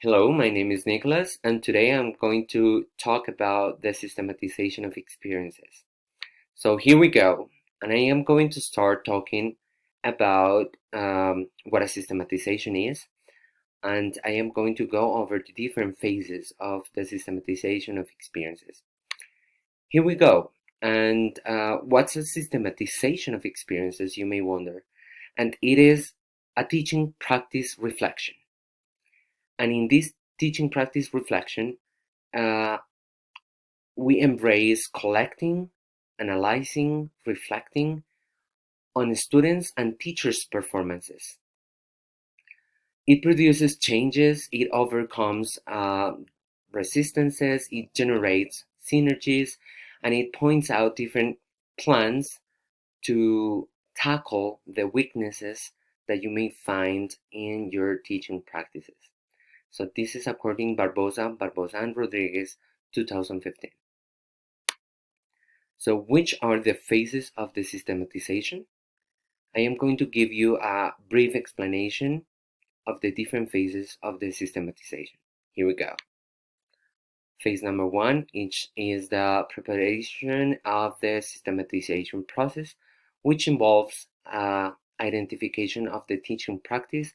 Hello, my name is Nicholas, and today I'm going to talk about the systematization of experiences. So here we go, and I am going to start talking about what a systematization is, and I am going to go over the different phases of the systematization of experiences. Here we go, and what's a systematization of experiences, you may wonder, and it is a teaching practice reflection. And in this teaching practice reflection, uh, we embrace collecting, analyzing, reflecting on students' and teachers' performances. It produces changes, it overcomes resistances, it generates synergies, and it points out different plans to tackle the weaknesses that you may find in your teaching practices. So this is according Barbosa and Rodriguez, 2015. So which are the phases of the systematization? I am going to give you a brief explanation of the different phases of the systematization. Here we go. Phase number one is the preparation of the systematization process, which involves identification of the teaching practice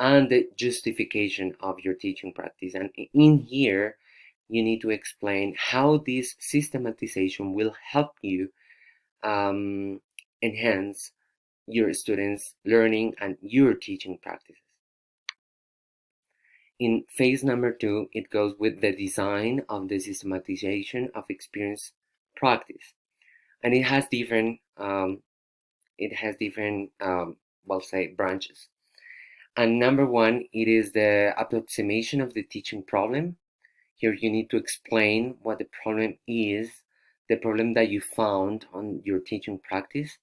and the justification of your teaching practice. And in here, you need to explain how this systematization will help you enhance your students' learning and your teaching practices. In phase number two, it goes with the design of the systematization of experience practice, and it has different well, say, branches. And number one, it is the approximation of the teaching problem. Here you need to explain what the problem is, the problem that you found on your teaching practice.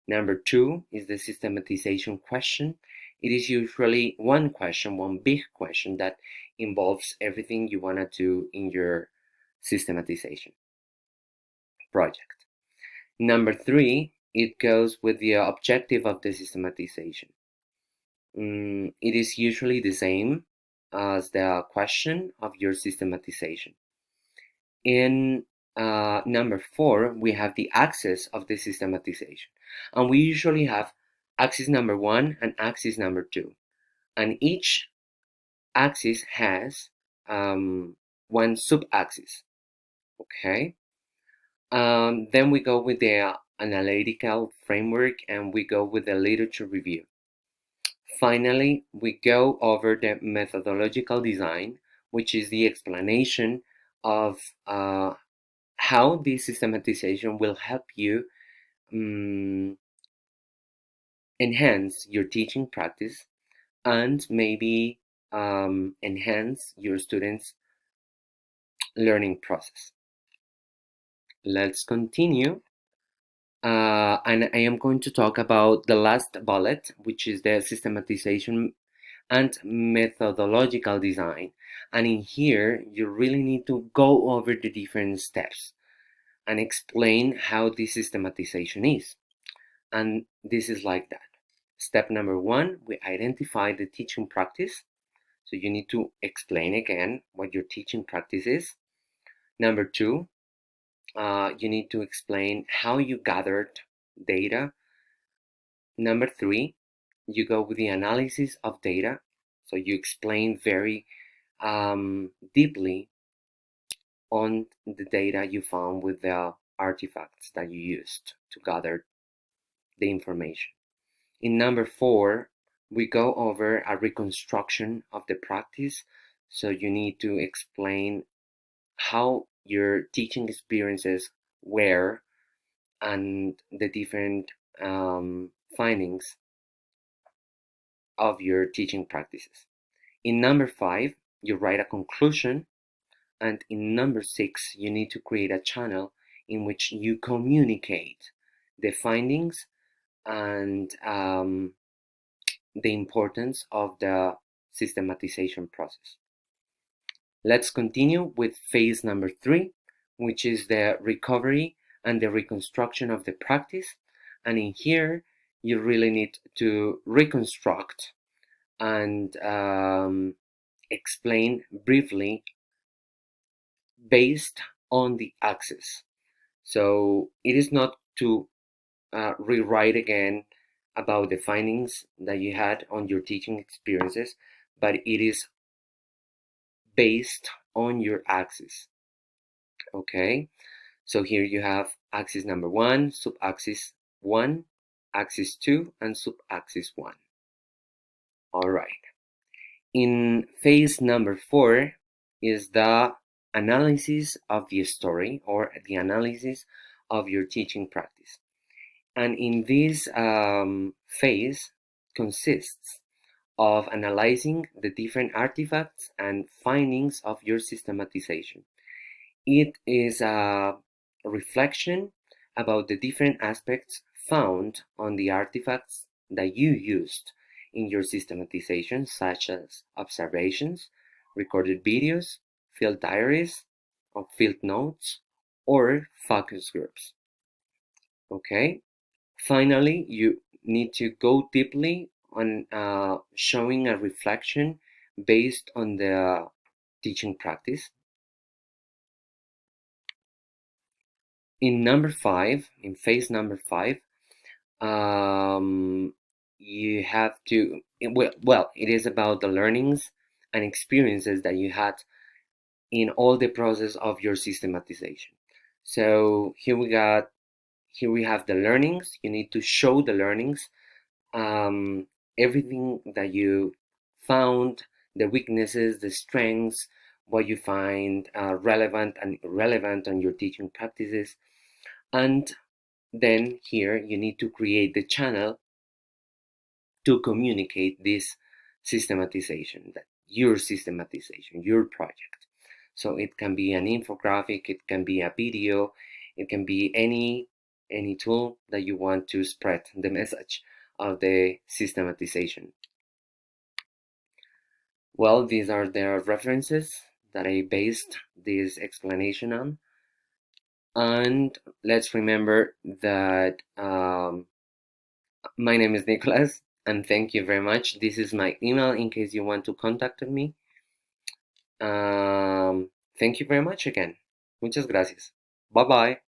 Number two is the systematization question. It is usually one question, one big question that involves everything you want to do in your systematization project. Number three, it goes with the objective of the systematization. It is usually the same as the question of your systematization. In number four, we have the axis of the systematization. And we usually have axis number one and axis number two. And each axis has one sub-axis. Okay. Then we go with the analytical framework and we go with the literature review. Finally, we go over the methodological design, which is the explanation of how this systematization will help you enhance your teaching practice and maybe enhance your students' learning process. Let's continue. And I am going to talk about the last bullet, which is the systematization and methodological design. And in here, you really need to go over the different steps and explain how this systematization is. And this is like that. Step number one, we identify the teaching practice. So you need to explain again what your teaching practice is. Number two, you need to explain how you gathered data. Number three, you go with the analysis of data. So you explain very deeply on the data you found with the artifacts that you used to gather the information. In number four, we go over a reconstruction of the practice. So you need to explain how your teaching experiences were and the different findings of your teaching practices. In number five, you write a conclusion. And in number six, you need to create a channel in which you communicate the findings and the importance of the systematization process. Let's continue with phase number three, which is the recovery and the reconstruction of the practice. And in here, you really need to reconstruct and explain briefly based on the axis. So it is not to rewrite again about the findings that you had on your teaching experiences, but it is based on your axis. Okay, so here you have axis number 1, sub-axis 1, axis 2, and sub-axis 1. All right. In phase number 4 is the analysis of the story, or the analysis of your teaching practice. And in this phase consists of analyzing the different artifacts and findings of your systematization. It is a reflection about the different aspects found on the artifacts that you used in your systematization, such as observations, recorded videos, field diaries, or field notes, or focus groups. Okay? Finally, you need to go deeply on showing a reflection based on the teaching practice. In phase number 5, you have to, it is about the learnings and experiences that you had in all the process of your systematization. So here we have the learnings. You need to show the learnings, everything that you found, the weaknesses, the strengths, what you find relevant and irrelevant on your teaching practices. And then here you need to create the channel to communicate this systematization, that your systematization, your project. So it can be an infographic, it can be a video, it can be any tool that you want to spread the message of the systematization. Well, these are the references that I based this explanation on. And let's remember that my name is Nicholas, and thank you very much. This is my email in case you want to contact me. Thank you very much again. Muchas gracias. Bye bye.